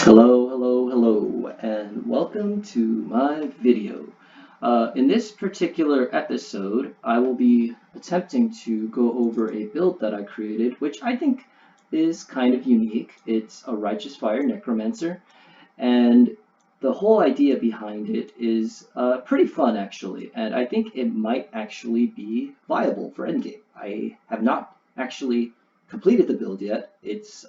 Hello, and welcome to my video. In this particular episode, I will be attempting to go over a build that I created, which I think is kind of unique. It's a Righteous Fire Necromancer, and the whole idea behind it is pretty fun, actually, and I think it might actually be viable for endgame. I have not actually completed the build yet. It's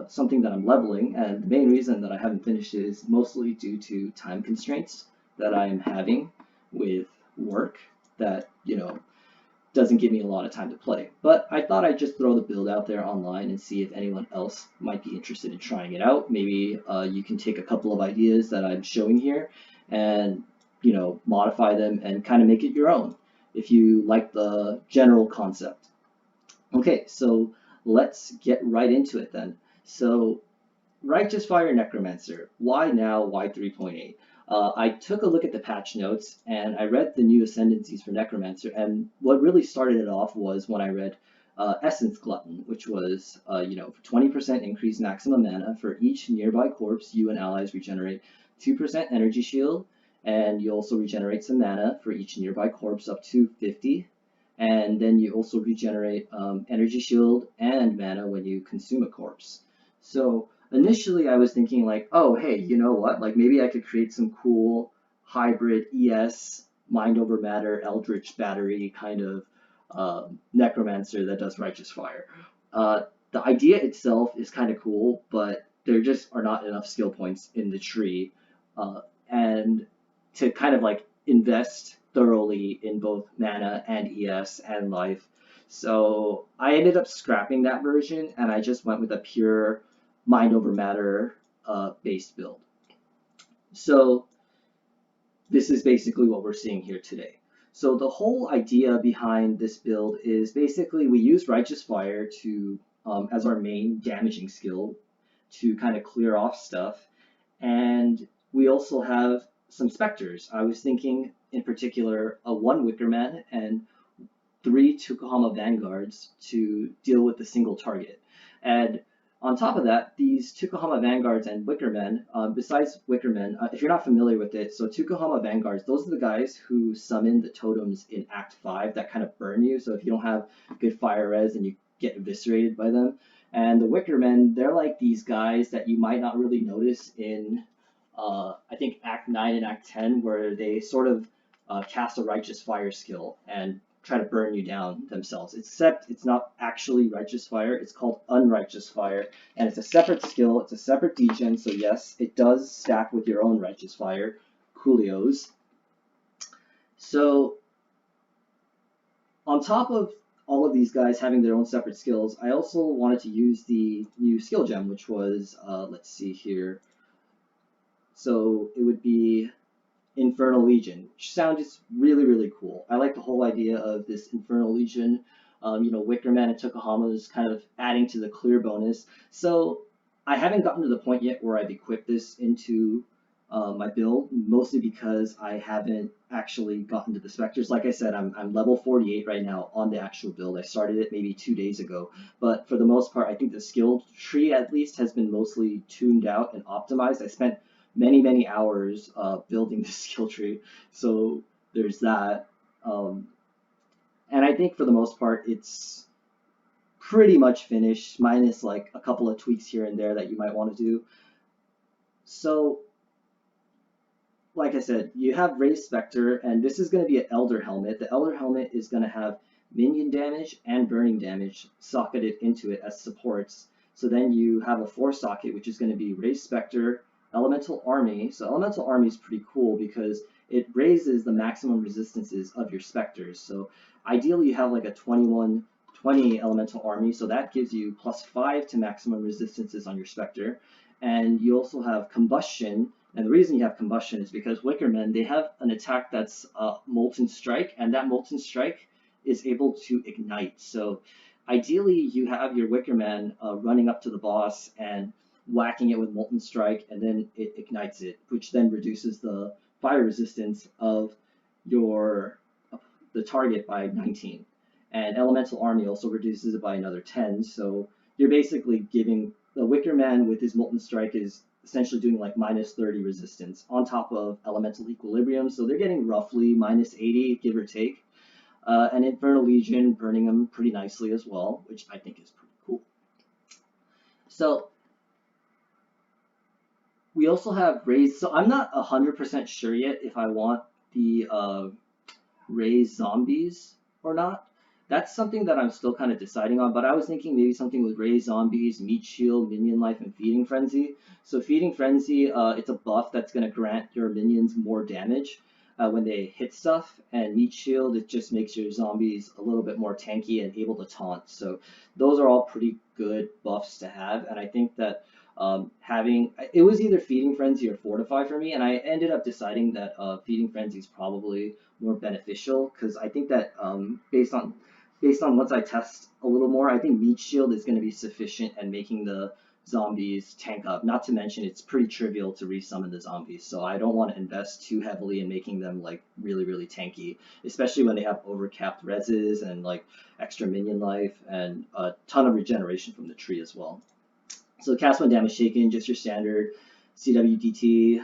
something that I'm leveling, and the main reason that I haven't finished it is mostly due to time constraints that I'm having with work that, doesn't give me a lot of time to play. But I thought I'd just throw the build out there online and see if anyone else might be interested in trying it out. Maybe you can take a couple of ideas that I'm showing here and, modify them and kind of make it your own if you like the general concept. Okay, so let's get right into it then. So, Righteous Fire Necromancer. Why now? Why 3.8? I took a look at the patch notes and I read the new ascendancies for Necromancer, and what really started it off was when I read Essence Glutton, which was 20% increased maximum mana for each nearby corpse you and allies regenerate 2% energy shield, and you also regenerate some mana for each nearby corpse up to 50. And then you also regenerate energy shield and mana when you consume a corpse. So initially I was thinking like, oh, hey, you know what? Like maybe I could create some cool hybrid ES, Mind Over Matter, Eldritch Battery kind of Necromancer that does Righteous Fire. The idea itself is kind of cool, but there just are not enough skill points in the tree. And to kind of like invest thoroughly in both mana and ES and life. So I ended up scrapping that version and I just went with a pure Mind Over Matter based build. So this is basically what we're seeing here today. So the whole idea behind this build is basically we use Righteous Fire to as our main damaging skill to kind of clear off stuff, and we also have some specters. I was thinking in particular a 1 Wickerman and 3 Tokuhama Vanguards to deal with the single target. And on top of that, these Tokuhama Vanguards and Wickermen, besides Wickerman, if you're not familiar with it, so Tokuhama Vanguards, those are the guys who summon the totems in Act 5 that kind of burn you. So if you don't have good fire res, then you get eviscerated by them. And the Wickermen, they're like these guys that you might not really notice in, I think, Act 9 and Act 10, where they sort of cast a Righteous Fire skill and try to burn you down themselves, except it's not actually Righteous Fire. It's called Unrighteous Fire, and it's a separate skill. It's a separate degen, so yes, it does stack with your own Righteous Fire, Coolios. So on top of all of these guys having their own separate skills, I also wanted to use the new skill gem, which was, let's see here. So it would be Infernal Legion, which sounds really, really cool. I like the whole idea of this Infernal Legion. Wickerman and Tokuhama is kind of adding to the clear bonus. So I haven't gotten to the point yet where I've equipped this into my build, mostly because I haven't actually gotten to the specters. Like I said, I'm level 48 right now on the actual build. I started it maybe 2 days ago, but for the most part, I think the skill tree at least has been mostly tuned out and optimized. I spent many hours building the skill tree, so there's that. And I think for the most part it's pretty much finished, minus like a couple of tweaks here and there that you might want to do. So like I said, you have Raised Spectre, and this is going to be an Elder Helmet. The Elder Helmet is going to have minion damage and burning damage socketed into it as supports. So then you have a 4-socket, which is going to be Raised Spectre, Elemental Army. So Elemental Army is pretty cool because it raises the maximum resistances of your specters. So ideally you have like a 21-20 Elemental Army, so that gives you +5 to maximum resistances on your specter. And you also have Combustion, and the reason you have Combustion is because Wickermen, they have an attack that's Molten Strike, and that Molten Strike is able to ignite. So ideally you have your Wickerman running up to the boss and whacking it with Molten Strike, and then it ignites it, which then reduces the fire resistance of the target by 19. And Elemental Army also reduces it by another 10, so you're basically giving the Wickerman with his Molten Strike is essentially doing like minus 30 resistance on top of elemental equilibrium. So they're getting roughly minus 80, give or take. And Infernal Legion burning them pretty nicely as well, which I think is pretty cool. So we also have raised. So I'm not 100% sure yet if I want the raised zombies or not. That's something that I'm still kind of deciding on, but I was thinking maybe something with raised zombies, meat shield, minion life, and feeding frenzy. So feeding frenzy, it's a buff that's going to grant your minions more damage when they hit stuff, and meat shield, it just makes your zombies a little bit more tanky and able to taunt. So those are all pretty good buffs to have, and I think that having it was either feeding frenzy or fortify for me, and I ended up deciding that feeding frenzy is probably more beneficial because I think that based on once I test a little more, I think meat shield is going to be sufficient at making the zombies tank up. Not to mention it's pretty trivial to resummon the zombies, so I don't want to invest too heavily in making them like really tanky, especially when they have overcapped reses and like extra minion life and a ton of regeneration from the tree as well. So cast 1 damage taken, just your standard CWDT,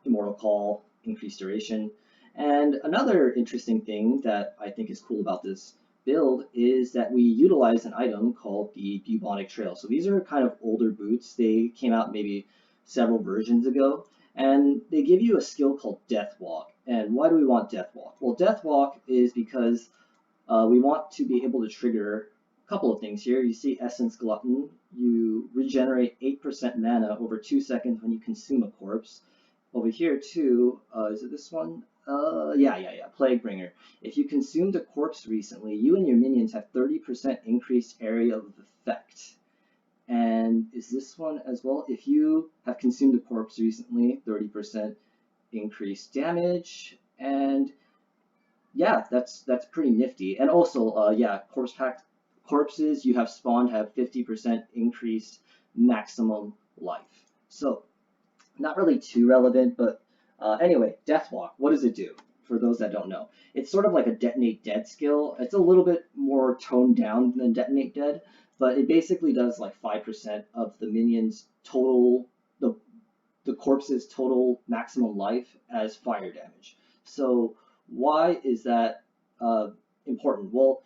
Immortal Call, increased duration. And another interesting thing that I think is cool about this build is that we utilize an item called the Bubonic Trail. So these are kind of older boots. They came out maybe several versions ago, and they give you a skill called Death Walk. And why do we want Death Walk? Well, Death Walk is because we want to be able to trigger a couple of things here. You see Essence Glutton. You regenerate 8% mana over 2 seconds when you consume a corpse. Over here too, is it this one? Yeah. Plaguebringer. If you consumed a corpse recently, you and your minions have 30% increased area of effect. And is this one as well? If you have consumed a corpse recently, 30% increased damage. And yeah, that's pretty nifty. And also, yeah, corpses you have spawned have 50% increased maximum life. So not really too relevant, but anyway, Deathwalk, what does it do? For those that don't know, it's sort of like a Detonate Dead skill. It's a little bit more toned down than Detonate Dead, but it basically does like 5% of the minion's total, the corpse's total maximum life as fire damage. So why is that important? Well,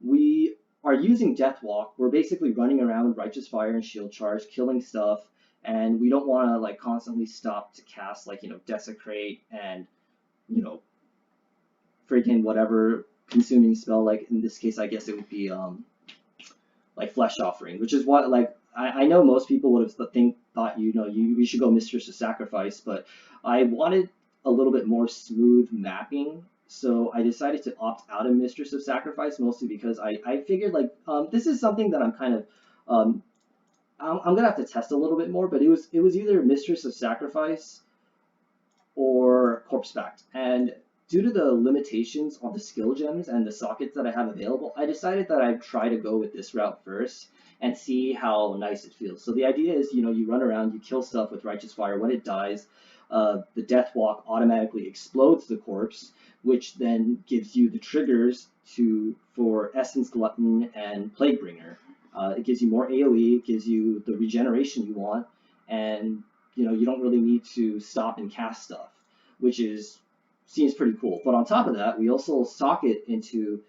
we are using Deathwalk. We're basically running around with Righteous Fire and Shield Charge, killing stuff, and we don't want to like constantly stop to cast like, you know, Desecrate and, you know, freaking whatever consuming spell. Like in this case, I guess it would be like Flesh Offering, which is what like I know most people would have thought we should go Mistress of Sacrifice, but I wanted a little bit more smooth mapping. So I decided to opt out of Mistress of Sacrifice, mostly because I figured like this is something that I'm kind of I'm gonna have to test a little bit more, but it was either Mistress of Sacrifice or Corpse Pact, and due to the limitations on the skill gems and the sockets that I have available, I decided that I'd try to go with this route first and see how nice it feels. So the idea is, you know, you run around, you kill stuff with Righteous Fire. When it dies, the Death Walk automatically explodes the corpse, which then gives you the triggers for Essence Glutton and Plaguebringer. It gives you more AoE, it gives you the regeneration you want, and you know you don't really need to stop and cast stuff, which seems pretty cool. But on top of that, we also socket into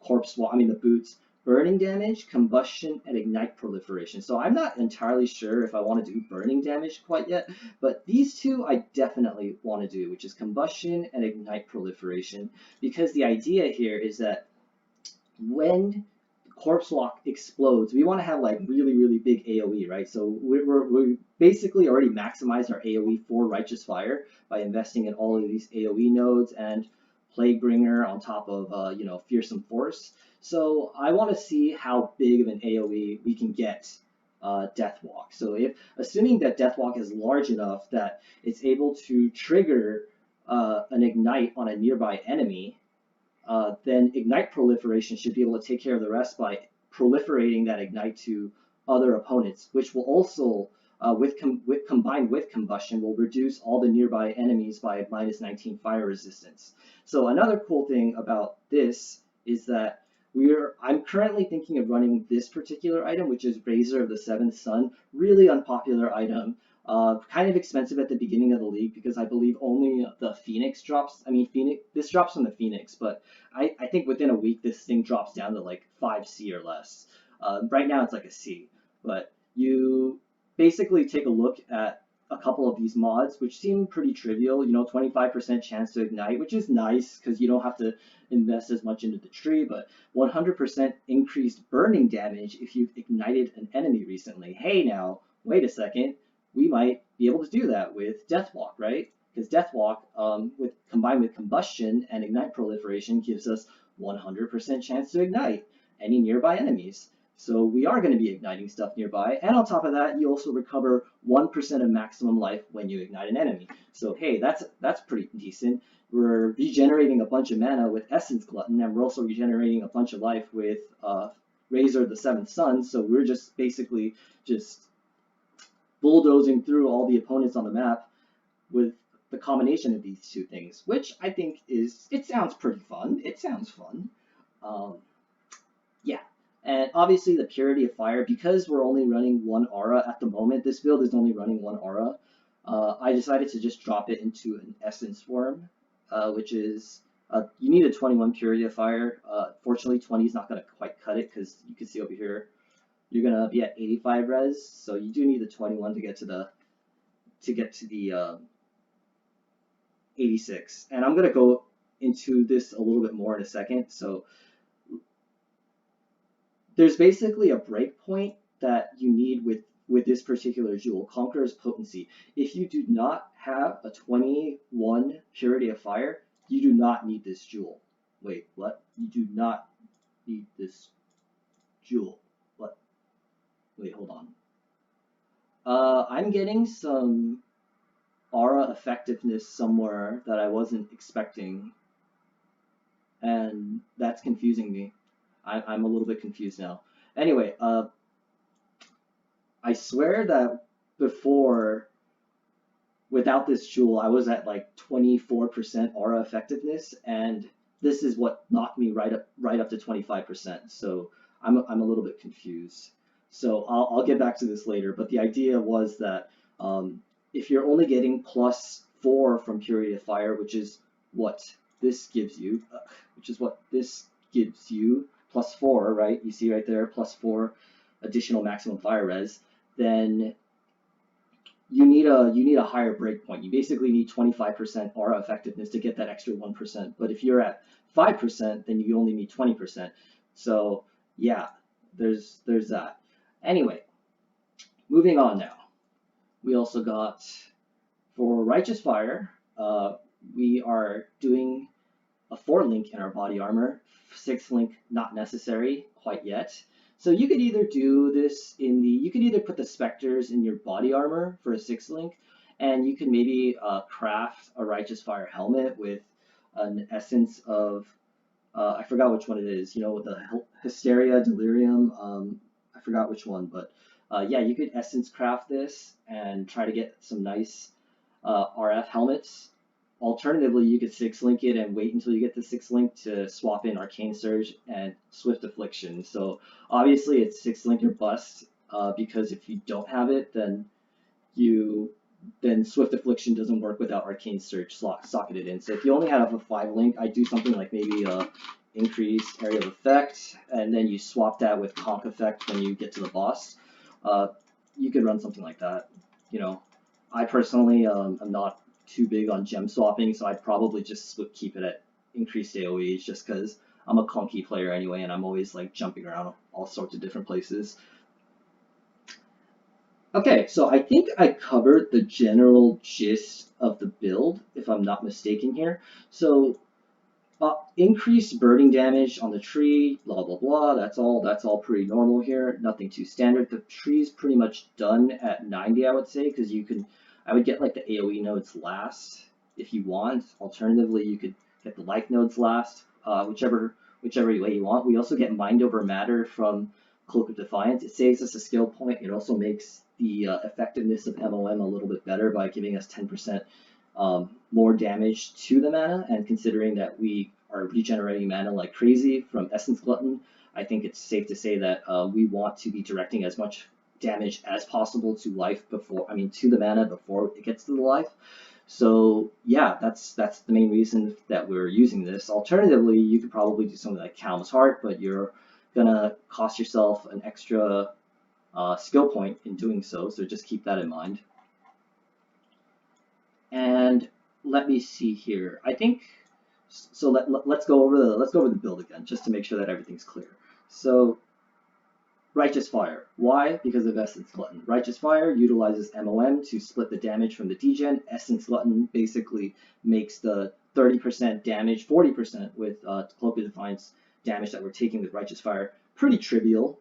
the boots, burning damage, combustion, and ignite proliferation. So I'm not entirely sure if I want to do burning damage quite yet, but these two I definitely want to do, which is combustion and ignite proliferation, because the idea here is that when Corpse Walk explodes, we want to have like really big AoE, right? So we basically already maximized our AoE for Righteous Fire by investing in all of these AoE nodes and Plaguebringer on top of Fearsome Force. So I want to see how big of an AoE we can get Deathwalk. So assuming that Deathwalk is large enough that it's able to trigger an ignite on a nearby enemy, then ignite proliferation should be able to take care of the rest by proliferating that ignite to other opponents, which will also, combined with combustion, will reduce all the nearby enemies by minus 19 fire resistance. So another cool thing about this is that I'm currently thinking of running this particular item, which is Razor of the Seventh Sun. Really unpopular item. Kind of expensive at the beginning of the league because I believe only the Phoenix drops. I mean, this drops from the Phoenix, but I think within a week this thing drops down to like 5C or less. Right now it's like a C, but you basically take a look at a couple of these mods, which seem pretty trivial. 25% chance to ignite, which is nice because you don't have to invest as much into the tree, but 100% increased burning damage if you've ignited an enemy recently. Hey now, wait a second, we might be able to do that with Deathwalk, right? Because Deathwalk, combined with combustion and ignite proliferation, gives us 100% chance to ignite any nearby enemies. So we are going to be igniting stuff nearby, and on top of that, you also recover 1% of maximum life when you ignite an enemy. So hey, that's pretty decent. We're regenerating a bunch of mana with Essence Glutton, and we're also regenerating a bunch of life with Razor of the Seventh Sun. So we're just basically just bulldozing through all the opponents on the map with the combination of these two things, which I think it sounds pretty fun. It sounds fun. Yeah. And obviously the Purity of Fire, because we're only running one aura at the moment, this build is only running one aura, I decided to just drop it into an Essence form, which is, you need a 21 Purity of Fire. Fortunately, 20 is not going to quite cut it, because you can see over here, you're going to be at 85 res, so you do need the 21 to get to the 86. And I'm going to go into this a little bit more in a second. So there's basically a breakpoint that you need with this particular jewel, Conqueror's Potency. If you do not have a 21 Purity of Fire, you do not need this jewel. Wait, what? You do not need this jewel. What? Wait, hold on. I'm getting some aura effectiveness somewhere that I wasn't expecting, and that's confusing me. I'm a little bit confused now. Anyway, I swear that before, without this jewel, I was at like 24% aura effectiveness, and this is what knocked me right up to 25%. So I'm a little bit confused. So I'll get back to this later. But the idea was that if you're only getting +4 from Purity of Fire, which is what this gives you, +4, right? You see right there, +4 additional maximum fire res. Then you need a higher breakpoint. You basically need 25% aura effectiveness to get that extra 1%. But if you're at 5%, then you only need 20%. So yeah, there's that. Anyway, moving on now. We also got, for Righteous Fire, we are doing a 4-link in our body armor. 6-link not necessary quite yet. So you could either do this you could either put the Spectres in your body armor for a 6-link, and you can maybe craft a Righteous Fire helmet with an essence of, I forgot which one it is, with the Hysteria, Delirium, I forgot which one, but yeah, you could essence craft this and try to get some nice RF helmets. Alternatively, you could 6-link it and wait until you get the 6-link to swap in Arcane Surge and Swift Affliction. So obviously it's 6-link or bust, because if you don't have it, then Swift Affliction doesn't work without Arcane Surge socketed in. So if you only have a 5-link, I'd do something like maybe increase area of effect, and then you swap that with Conk effect when you get to the boss. You could run something like that. I personally am not too big on gem swapping, so I'd probably just keep it at increased AoE, just because I'm a clunky player anyway, and I'm always like jumping around all sorts of different places. Okay, so I think I covered the general gist of the build, if I'm not mistaken here. So increased burning damage on the tree, blah blah blah. That's all pretty normal here. Nothing too standard. The tree's pretty much done at 90, I would say, because I would get like the AoE nodes last if you want. Alternatively, you could get the life nodes last, whichever way you want. We also get Mind Over Matter from Cloak of Defiance. It saves us a skill point. It also makes the effectiveness of MOM a little bit better by giving us 10% more damage to the mana, and considering that we are regenerating mana like crazy from Essence Glutton, I think it's safe to say that we want to be directing as much damage as possible to life before, to the mana before it gets to the life. So yeah, that's the main reason that we're using this. Alternatively, you could probably do something like Calm's Heart, but you're gonna cost yourself an extra skill point in doing so. So just keep that in mind. And let me see here. I think so. Let's go over the build again, just to make sure that everything's clear. So Righteous Fire. Why? Because of Essence Glutton. Righteous Fire utilizes MOM to split the damage from the degen. Essence Glutton basically makes the 30% damage, 40% with Cloak of Defiance damage that we're taking with Righteous Fire pretty trivial.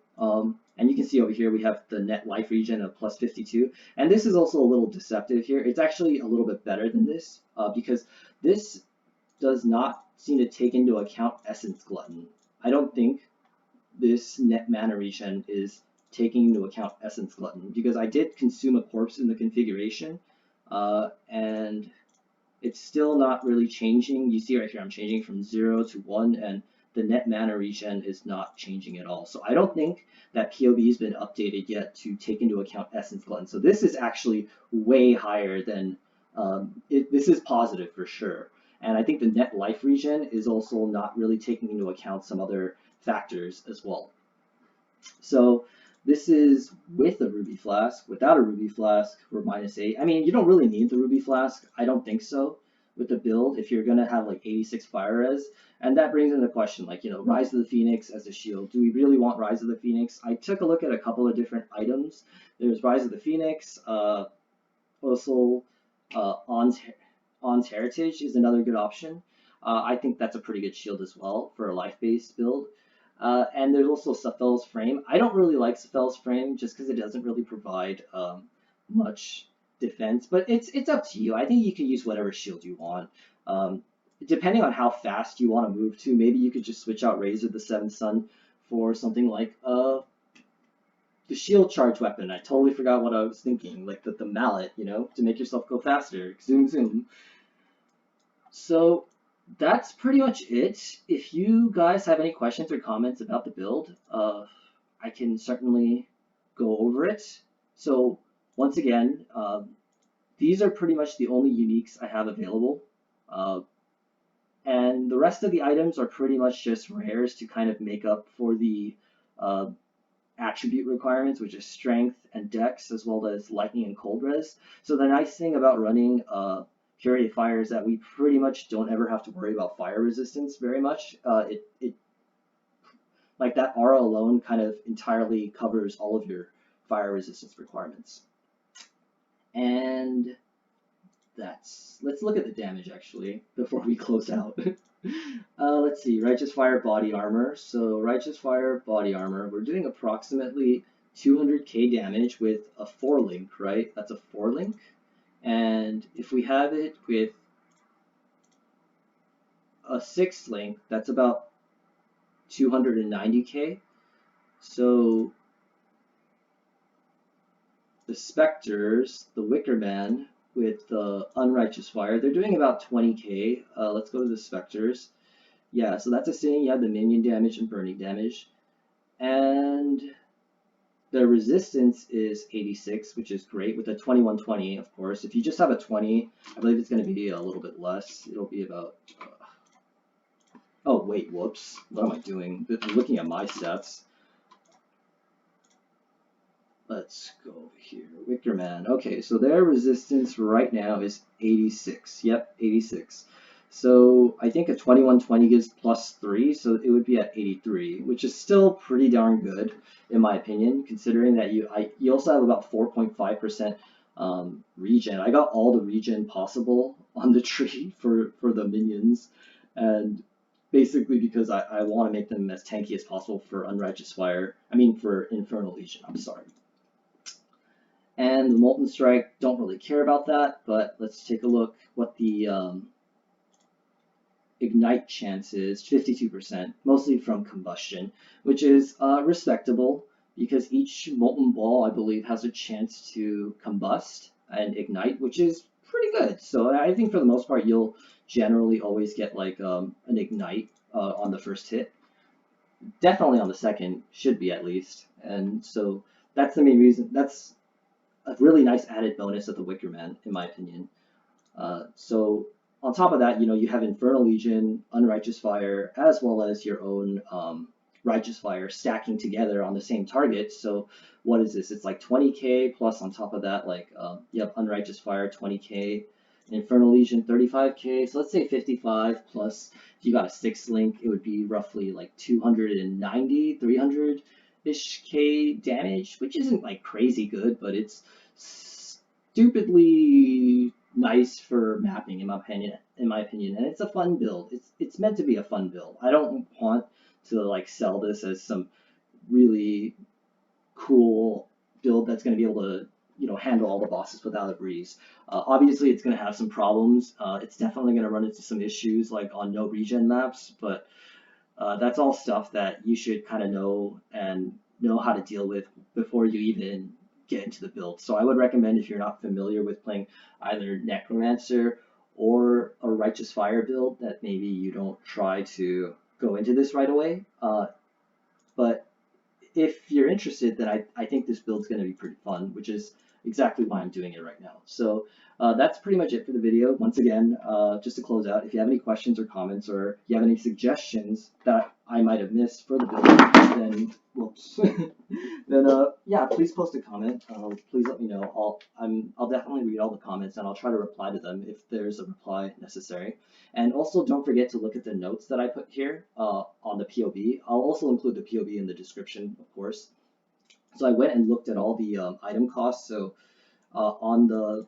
And you can see over here we have the net life regen of plus 52. And this is also a little deceptive here. It's actually a little bit better than this because this does not seem to take into account Essence Glutton. I don't think this net mana regen is taking into account Essence Glutton because I did consume a corpse in the configuration and it's still not really changing. You see right here I'm changing from 0 to 1 and the net mana regen is not changing at all. So I don't think that POE has been updated yet to take into account Essence Glutton. So this is actually way higher than, this is positive for sure. And I think the net life regen is also not really taking into account some other factors as well. So this is with a Ruby Flask. Without a Ruby Flask, we're -8. I mean, you don't really need the Ruby Flask. I don't think so with the build if you're going to have like 86 fire res. And that brings into question, like, Rise of the Phoenix as a shield. Do we really want Rise of the Phoenix? I took a look at a couple of different items. There's Rise of the Phoenix. Also, On's Heritage is another good option. I think that's a pretty good shield as well for a life-based build. And there's also Sephel's Frame. I don't really like Sephel's Frame just because it doesn't really provide much defense, but it's up to you. I think you can use whatever shield you want. Depending on how fast you want to move to, maybe you could just switch out Razor the Seventh Sun for something like the shield charge weapon. I totally forgot what I was thinking, like the mallet, to make yourself go faster. Zoom, zoom. So that's pretty much it. If you guys have any questions or comments about the build, I can certainly go over it. So once again, these are pretty much the only uniques I have available. And the rest of the items are pretty much just rares to kind of make up for the attribute requirements, which is strength and dex, as well as lightning and cold res. So the nice thing about running Curative Fire is that we pretty much don't ever have to worry about fire resistance very much. Like that aura alone kind of entirely covers all of your fire resistance requirements. And let's look at the damage actually before we close out. Let's see, Righteous Fire Body Armor. So Righteous Fire Body Armor, we're doing approximately 200k damage with a 4-link, right? That's a 4-link. And if we have it with a 6-link, that's about 290k. So the Spectres, the Wickerman with the Unrighteous Fire, they're doing about 20k. Let's go to the Spectres. Yeah, so that's assuming you have the minion damage and burning damage. And the resistance is 86, which is great, with a 2120, of course. If you just have a 20, I believe it's going to be a little bit less. It'll be about... oh, wait, whoops. What am I doing? I'm looking at my stats. Let's go over here. Wickerman. Okay, so their resistance right now is 86. Yep, 86. So I think a 2120 gives +3, so it would be at 83, which is still pretty darn good, in my opinion, considering that you also have about 4.5% regen. I got all the regen possible on the tree for the minions, and basically because I want to make them as tanky as possible for Unrighteous Fire. For Infernal Legion, I'm sorry. And the Molten Strike, don't really care about that, but let's take a look what the Ignite chance is, 52%, mostly from combustion, which is respectable because each molten ball, I believe, has a chance to combust and ignite, which is pretty good. So I think for the most part, you'll generally always get like an ignite on the first hit. Definitely on the second, should be at least. And so that's the main reason. That's a really nice added bonus of the Wickerman, in my opinion. So on top of that, you have Infernal Legion, Unrighteous Fire, as well as your own Righteous Fire stacking together on the same target. So what is this? It's like 20k plus on top of that, like you have Unrighteous Fire 20k, Infernal Legion 35k. So let's say 55 plus. If you got a 6 link, it would be roughly like 290, 300-ish k damage, which isn't like crazy good, but it's stupidly nice for mapping in my opinion. And it's a fun build. It's meant to be a fun build. I don't want to like sell this as some really cool build that's going to be able to handle all the bosses without a breeze. Obviously, it's going to have some problems. It's definitely going to run into some issues like on no regen maps, but that's all stuff that you should kind of know and know how to deal with before you even get into the build. So I would recommend, if you're not familiar with playing either Necromancer or a Righteous Fire build, that maybe you don't try to go into this right away. But if you're interested, then I think this build's going to be pretty fun, which is exactly why I'm doing it right now. So that's pretty much it for the video. Once again, just to close out, if you have any questions or comments, or you have any suggestions that I might have missed for the build, then whoops, then yeah, please post a comment. Please let me know. I'll definitely read all the comments, and I'll try to reply to them if there's a reply necessary. And also, don't forget to look at the notes that I put here on the POE. I'll also include the POE in the description, of course. So I went and looked at all the item costs. So on the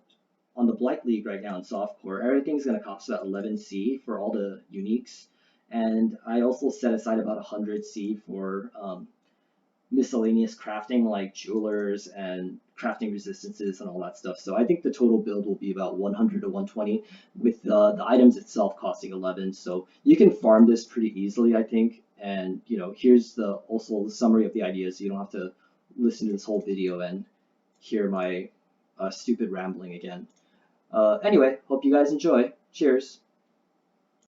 Blight League right now in softcore, everything's going to cost about 11C for all the uniques. And I also set aside about 100C for miscellaneous crafting like jewelers and crafting resistances and all that stuff. So I think the total build will be about 100 to 120 with the items itself costing 11. So you can farm this pretty easily, I think. And here's also the summary of the ideas, so you don't have to listen to this whole video and hear my stupid rambling again. Anyway, hope you guys enjoy. Cheers.